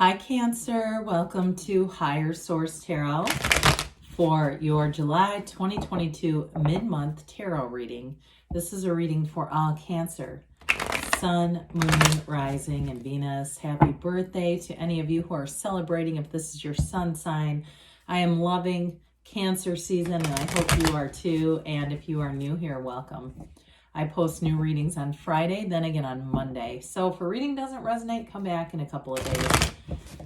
Hi Cancer, welcome to Higher Source Tarot for your July 2022 mid-month tarot reading. This is a reading for all Cancer, Sun, Moon, Rising, and Venus. Happy birthday to any of you who are celebrating if this is your sun sign. I am loving Cancer season and I hope you are too, and if you are new here, welcome. I post new readings on Friday, then again on Monday. So if a reading doesn't resonate, come back in a couple of days.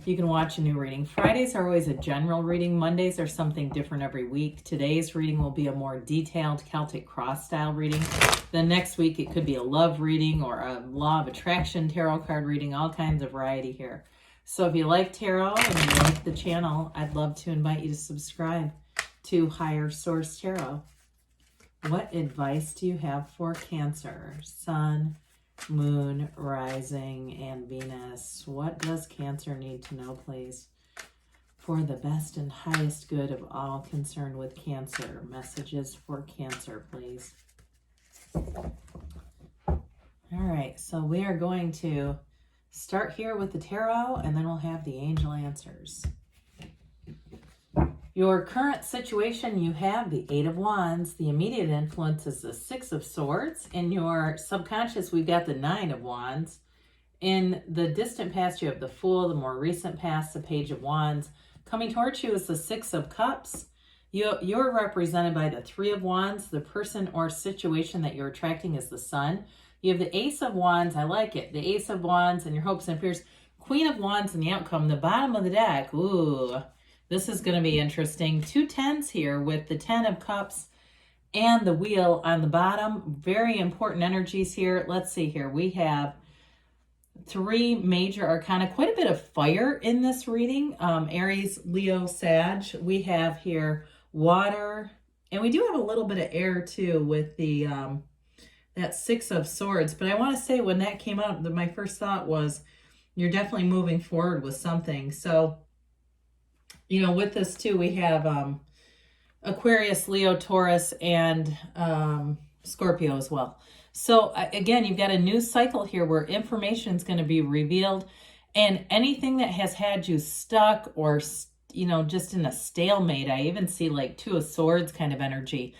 You can watch a new reading. Fridays are always a general reading. Mondays are something different every week. Today's reading will be a more detailed Celtic cross style reading. Then next week it could be a love reading or a law of attraction tarot card reading, all kinds of variety here. So if you like tarot and you like the channel, I'd love to invite you to subscribe to Higher Source Tarot. What advice do you have for Cancer? Sun, Moon, Rising, and Venus. What does Cancer need to know, please? For the best and highest good of all concerned with Cancer. Messages for Cancer, please. All right, so we are going to start here with the tarot, and then we'll have the angel answers. Your current situation, you have the Eight of Wands. The immediate influence is the Six of Swords. In your subconscious, we've got the Nine of Wands. In the distant past, you have the Fool. The more recent past, the Page of Wands. Coming towards you is the Six of Cups. You're represented by the Three of Wands. The person or situation that you're attracting is the Sun. You have the Ace of Wands. I like it. The Ace of Wands and your hopes and fears. Queen of Wands and the outcome. The bottom of the deck. Ooh. This is going to be interesting. Two tens here with the Ten of Cups and the Wheel on the bottom. Very important energies here. Let's see here. We have three major arcana. Quite a bit of fire in this reading. Aries, Leo, Sag. We have here water. And we do have a little bit of air too with the that Six of Swords. But I want to say when that came out, my first thought was you're definitely moving forward with something. So you know, with this too, we have Aquarius, Leo, Taurus, and Scorpio as well. So again, you've got a new cycle here where information is going to be revealed, and anything that has had you stuck or, you know, just in a stalemate, I even see like Two of Swords kind of energy.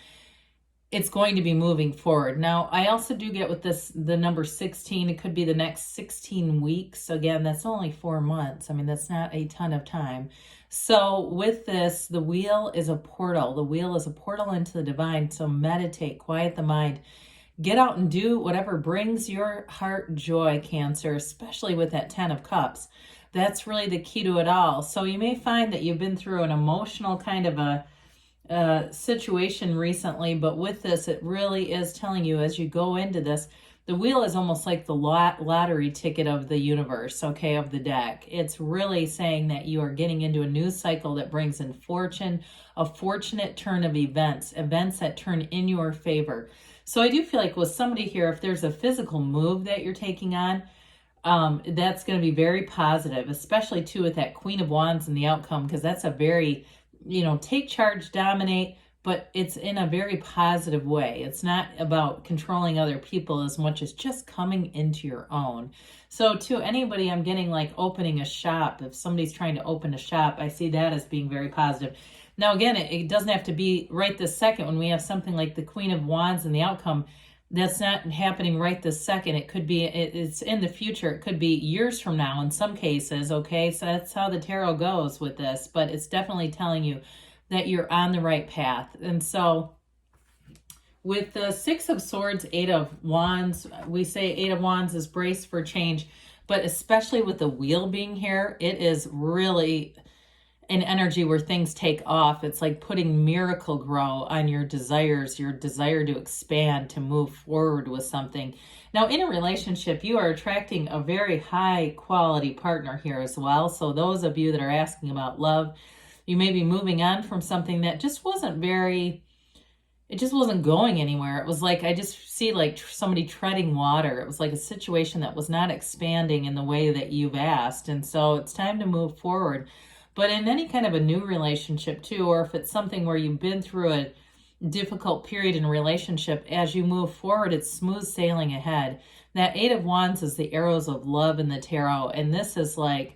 It's going to be moving forward. Now, I also do get with this, the number 16, it could be the next 16 weeks. Again, that's only 4 months. I mean, that's not a ton of time. So with this, the Wheel is a portal. The Wheel is a portal into the divine. So meditate, quiet the mind, get out and do whatever brings your heart joy, Cancer, especially with that Ten of Cups. That's really the key to it all. So you may find that you've been through an emotional kind of a situation recently, but with this, it really is telling you as you go into this, the Wheel is almost like the lottery ticket of the universe, okay, of the deck. It's really saying that you are getting into a new cycle that brings in fortune, a fortunate turn of events that turn in your favor. So I do feel like with somebody here, if there's a physical move that you're taking on, that's going to be very positive, especially too with that Queen of Wands and the outcome, because that's a very, you know, take charge, dominate, but it's in a very positive way. It's not about controlling other people as much as just coming into your own. So to anybody, I'm getting like opening a shop. If somebody's trying to open a shop, I see that as being very positive. Now, again, it doesn't have to be right this second. When we have something like the Queen of Wands and the outcome, that's not happening right this second. It could be, it's in the future. It could be years from now in some cases, okay? So that's how the tarot goes with this, but it's definitely telling you that you're on the right path. And so with the Six of Swords, Eight of Wands, we say Eight of Wands is brace for change, but especially with the Wheel being here, it is really an energy where things take off. It's like putting Miracle Grow on your desires, your desire to expand, to move forward with something. Now, in a relationship, you are attracting a very high quality partner here as well. So those of you that are asking about love, you may be moving on from something that just wasn't it just wasn't going anywhere. It was like, I just see like somebody treading water. It was like a situation that was not expanding in the way that you've asked. And so it's time to move forward. But in any kind of a new relationship too, or if it's something where you've been through a difficult period in a relationship, as you move forward, it's smooth sailing ahead. That Eight of Wands is the arrows of love in the tarot. And this is like,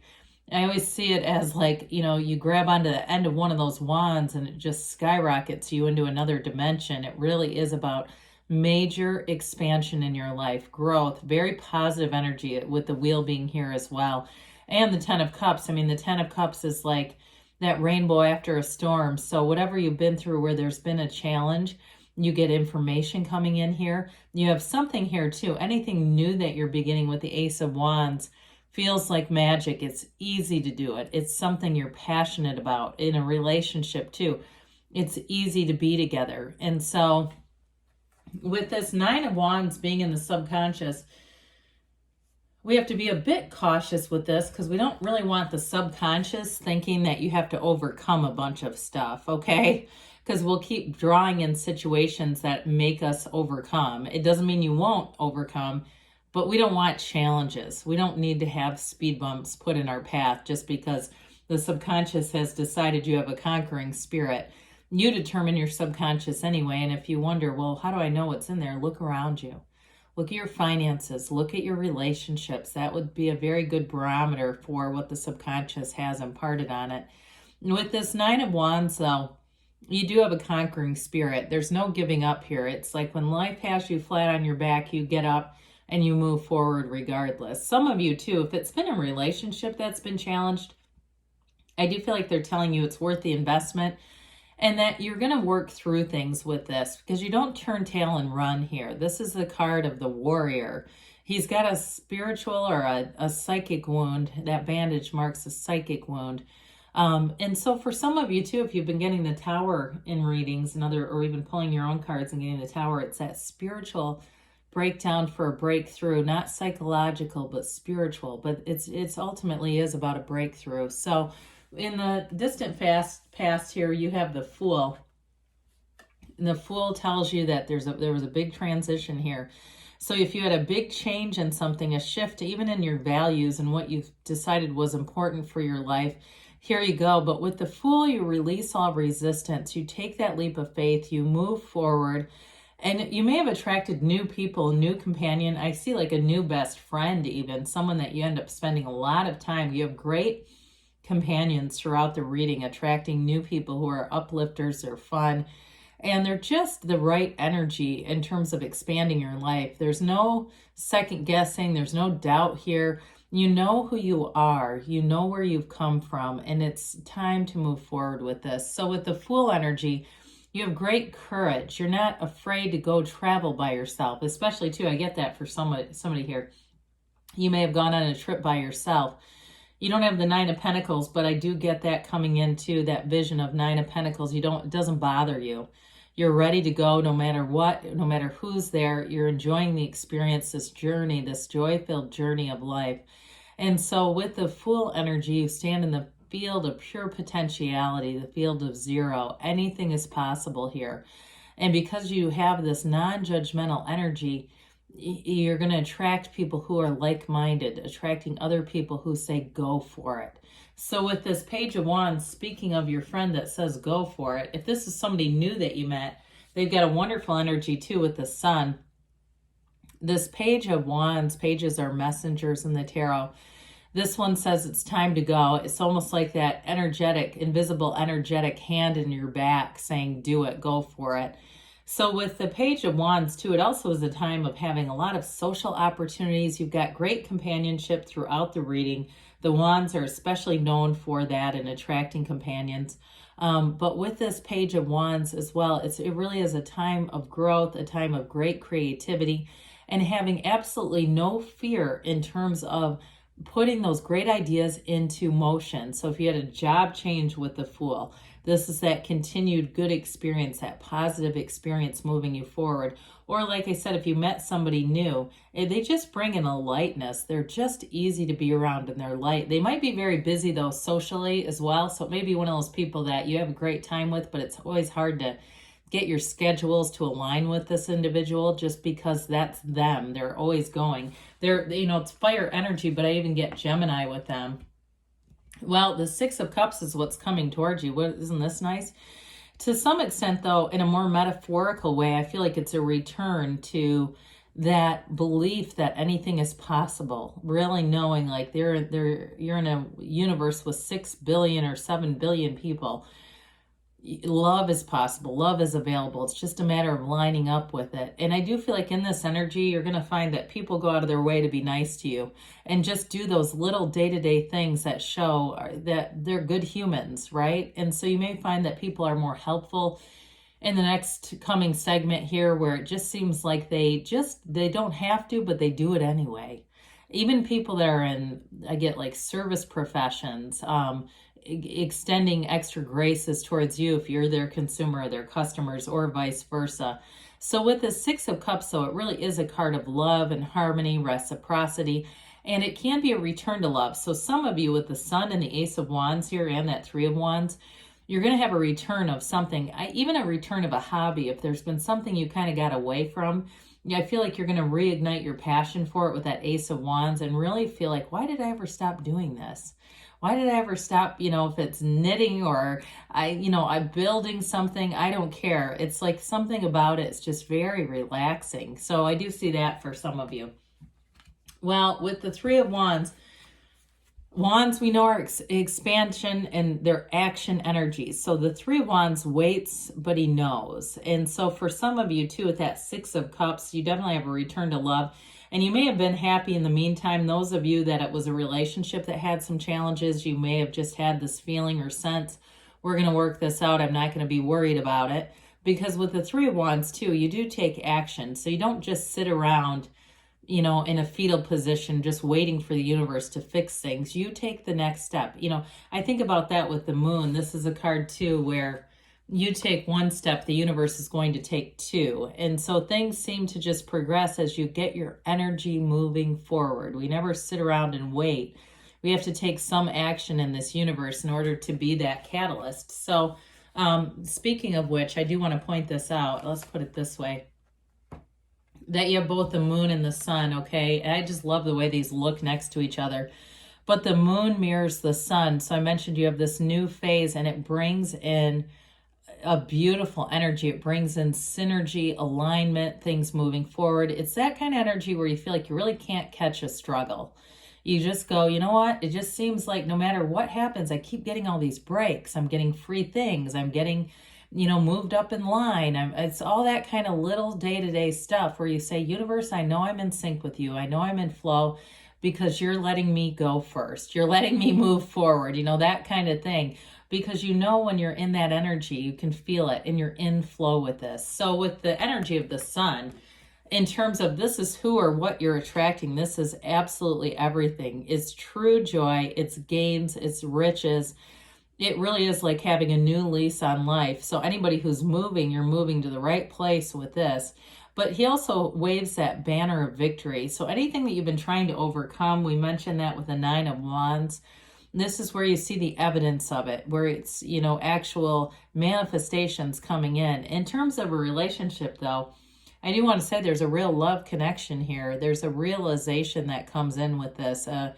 I always see it as like, you grab onto the end of one of those wands and it just skyrockets you into another dimension. It really is about major expansion in your life, growth, very positive energy with the wheel being here as well. And the 10 of Cups. I mean, the 10 of Cups is like that rainbow after a storm. So whatever you've been through where there's been a challenge, you get information coming in here. You have something here too. Anything new that you're beginning with the Ace of Wands feels like magic. It's easy to do it. It's something you're passionate about in a relationship too. It's easy to be together. And so with this 9 of Wands being in the subconscious, we have to be a bit cautious with this because we don't really want the subconscious thinking that you have to overcome a bunch of stuff, okay? Because we'll keep drawing in situations that make us overcome. It doesn't mean you won't overcome, but we don't want challenges. We don't need to have speed bumps put in our path just because the subconscious has decided you have a conquering spirit. You determine your subconscious anyway, and if you wonder, well, how do I know what's in there? Look around you. Look at your finances. Look at your relationships. That would be a very good barometer for what the subconscious has imparted on it. And with this 9 of Wands, though, you do have a conquering spirit. There's no giving up here. It's like when life has you flat on your back, you get up and you move forward regardless. Some of you, too, if it's been a relationship that's been challenged, I do feel like they're telling you it's worth the investment. And that you're going to work through things with this because you don't turn tail and run here. This is the card of the warrior. He's got a spiritual or a psychic wound. That bandage marks a psychic wound. And so for some of you too, if you've been getting the Tower in readings or even pulling your own cards and getting the Tower, it's that spiritual breakdown for a breakthrough, not psychological, but spiritual. But it's ultimately is about a breakthrough. So in the distant past here, you have the Fool. And the Fool tells you that there was a big transition here. So if you had a big change in something, a shift even in your values and what you've decided was important for your life, here you go. But with the Fool, you release all resistance. You take that leap of faith. You move forward. And you may have attracted new people, new companion. I see like a new best friend even, someone that you end up spending a lot of time. You have great companions throughout the reading, attracting new people who are uplifters, they're fun, and they're just the right energy in terms of expanding your life. There's no second guessing, there's no doubt here. You know who you are, you know where you've come from, and it's time to move forward with this. So with the Fool energy, you have great courage. You're not afraid to go travel by yourself, especially too, I get that for somebody here. You may have gone on a trip by yourself. You don't have the 9 of Pentacles, but I do get that coming into that vision of 9 of Pentacles. It doesn't bother you. You're ready to go no matter what, no matter who's there. You're enjoying the experience, this journey, this joy-filled journey of life. And so with the Fool energy, you stand in the field of pure potentiality, the field of zero. Anything is possible here. And because you have this non-judgmental energy, you're going to attract people who are like-minded, attracting other people who say go for it. So with this Page of Wands, speaking of your friend that says go for it, if this is somebody new that you met, they've got a wonderful energy too with the Sun. This Page of Wands, pages are messengers in the tarot. This one says it's time to go. It's almost like that energetic, invisible energetic hand in your back saying do it, go for it. So with the Page of Wands too, it also is a time of having a lot of social opportunities. You've got great companionship throughout the reading. The Wands are especially known for that and attracting companions. But with this Page of Wands as well, it really is a time of growth, a time of great creativity, and having absolutely no fear in terms of putting those great ideas into motion. So if you had a job change with the Fool, this is that continued good experience, that positive experience moving you forward. Or like I said, if you met somebody new, they just bring in a lightness. They're just easy to be around and they're light. They might be very busy though socially as well. So it may be one of those people that you have a great time with, but it's always hard to get your schedules to align with this individual just because that's them. They're always going. It's fire energy, but I even get Gemini with them. Well, the Six of Cups is what's coming towards you. Isn't this nice? To some extent, though, in a more metaphorical way, I feel like it's a return to that belief that anything is possible, really knowing like you're in a universe with 6 billion or 7 billion people. Love is possible, love is available. It's just a matter of lining up with it. And I do feel like in this energy, you're going to find that people go out of their way to be nice to you and just do those little day-to-day things that show that they're good humans, right? And so you may find that people are more helpful in the next coming segment here, where it just seems like they don't have to, but they do it anyway. Even people that are in, I get like service professions, extending extra graces towards you if you're their consumer or their customers, or vice versa. So with the Six of Cups, though, it really is a card of love and harmony, reciprocity, and it can be a return to love. So some of you with the Sun and the Ace of Wands here and that Three of Wands, you're going to have a return of something, even a return of a hobby. If there's been something you kind of got away from, I feel like you're going to reignite your passion for it with that Ace of Wands and really feel like, why did I ever stop doing this? Why did I ever stop, if it's knitting or I'm building something, I don't care. It's like something about it's just very relaxing. So I do see that for some of you. Well, with the Three of Wands, Wands, we know, are expansion and their action energies. So the Three of Wands waits, but he knows. And so for some of you too, with that Six of Cups, you definitely have a return to love. And you may have been happy in the meantime. Those of you that it was a relationship that had some challenges, you may have just had this feeling or sense, we're going to work this out. I'm not going to be worried about it. Because with the Three of Wands too, you do take action. So you don't just sit around in a fetal position, just waiting for the universe to fix things. You take the next step. I think about that with the Moon. This is a card too, where you take one step, the universe is going to take two. And so things seem to just progress as you get your energy moving forward. We never sit around and wait. We have to take some action in this universe in order to be that catalyst. So speaking of which, I do want to point this out. Let's put it this way. That you have both the Moon and the Sun, okay? And I just love the way these look next to each other. But the Moon mirrors the Sun. So I mentioned you have this new phase, and it brings in a beautiful energy. It brings in synergy, alignment, things moving forward. It's that kind of energy where you feel like you really can't catch a struggle. You just go, you know what? It just seems like no matter what happens, I keep getting all these breaks. I'm getting free things. I'm getting moved up in line. It's all that kind of little day-to-day stuff where you say, universe, I know I'm in sync with you. I know I'm in flow because you're letting me go first. You're letting me move forward, that kind of thing. Because when you're in that energy, you can feel it and you're in flow with this. So with the energy of the Sun, in terms of this is who or what you're attracting, this is absolutely everything. It's true joy, it's gains, it's riches. It really is like having a new lease on life. So anybody who's moving, you're moving to the right place with this. But he also waves that banner of victory. So anything that you've been trying to overcome, we mentioned that with the Nine of Wands. This is where you see the evidence of it, where it's, actual manifestations coming in. In terms of a relationship, though, I do want to say there's a real love connection here. There's a realization that comes in with this. A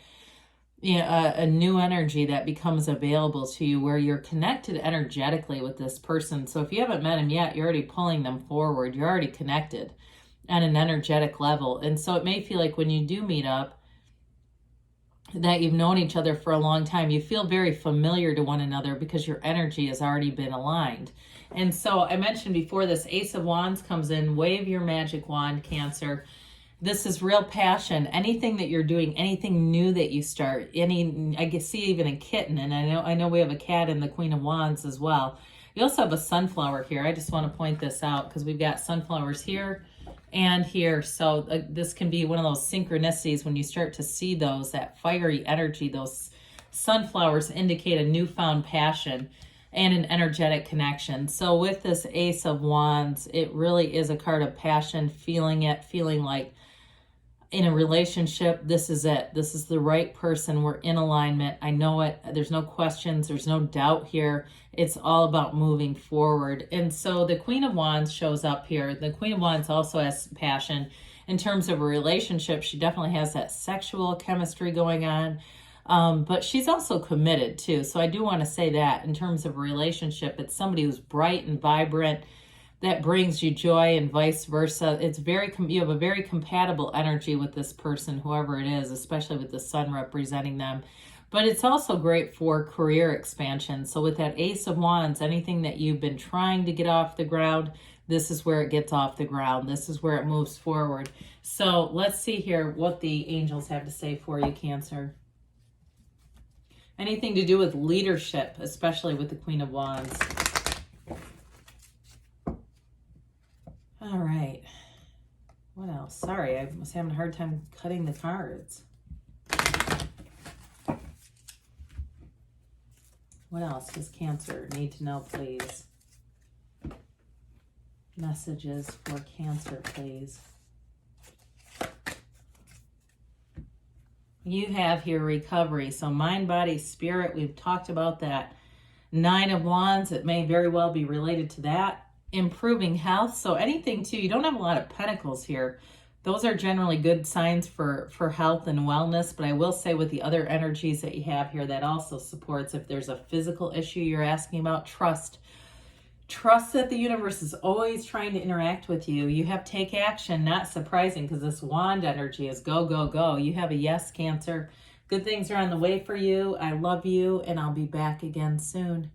new energy that becomes available to you where you're connected energetically with this person. So if you haven't met him yet, you're already pulling them forward. You're already connected on an energetic level. And so it may feel like when you do meet up, that you've known each other for a long time, you feel very familiar to one another because your energy has already been aligned. And so I mentioned before, this Ace of Wands comes in. Wave your magic wand, Cancer. This is real passion. Anything that you're doing, anything new that you start, I see even a kitten, and I know we have a cat in the Queen of Wands as well. You also have a sunflower here. I just want to point this out because we've got sunflowers here and here. So this can be one of those synchronicities when you start to see those, that fiery energy. Those sunflowers indicate a newfound passion and an energetic connection. So with this Ace of Wands, it really is a card of passion, feeling like in a relationship, this is it. This is the right person. We're in alignment. I know it. There's no questions. There's no doubt here. It's all about moving forward. And so the Queen of Wands shows up here. The Queen of Wands also has passion. In terms of a relationship, she definitely has that sexual chemistry going on. But she's also committed too. So I do want to say that in terms of a relationship, it's somebody who's bright and vibrant. that brings you joy, and vice versa. It's you have a very compatible energy with this person, whoever it is, especially with the sun representing them. But it's also great for career expansion. So with that Ace of Wands, anything that you've been trying to get off the ground, this is where it gets off the ground. This is where it moves forward. So let's see here what the angels have to say for you, Cancer. Anything to do with leadership, especially with the Queen of Wands. All right. What else? Sorry, I was having a hard time cutting the cards. What else does Cancer need to know, please? Messages for Cancer, please. You have here recovery. So mind, body, spirit, we've talked about that. 9 of Wands, it may very well be related to that. Improving health. So anything too, you don't have a lot of pentacles here. Those are generally good signs for health and wellness. But I will say with the other energies that you have here, that also supports if there's a physical issue you're asking about, trust. Trust that the universe is always trying to interact with you. You have take action, not surprising because this wand energy is go, go, go. You have a yes, Cancer. Good things are on the way for you. I love you, and I'll be back again soon.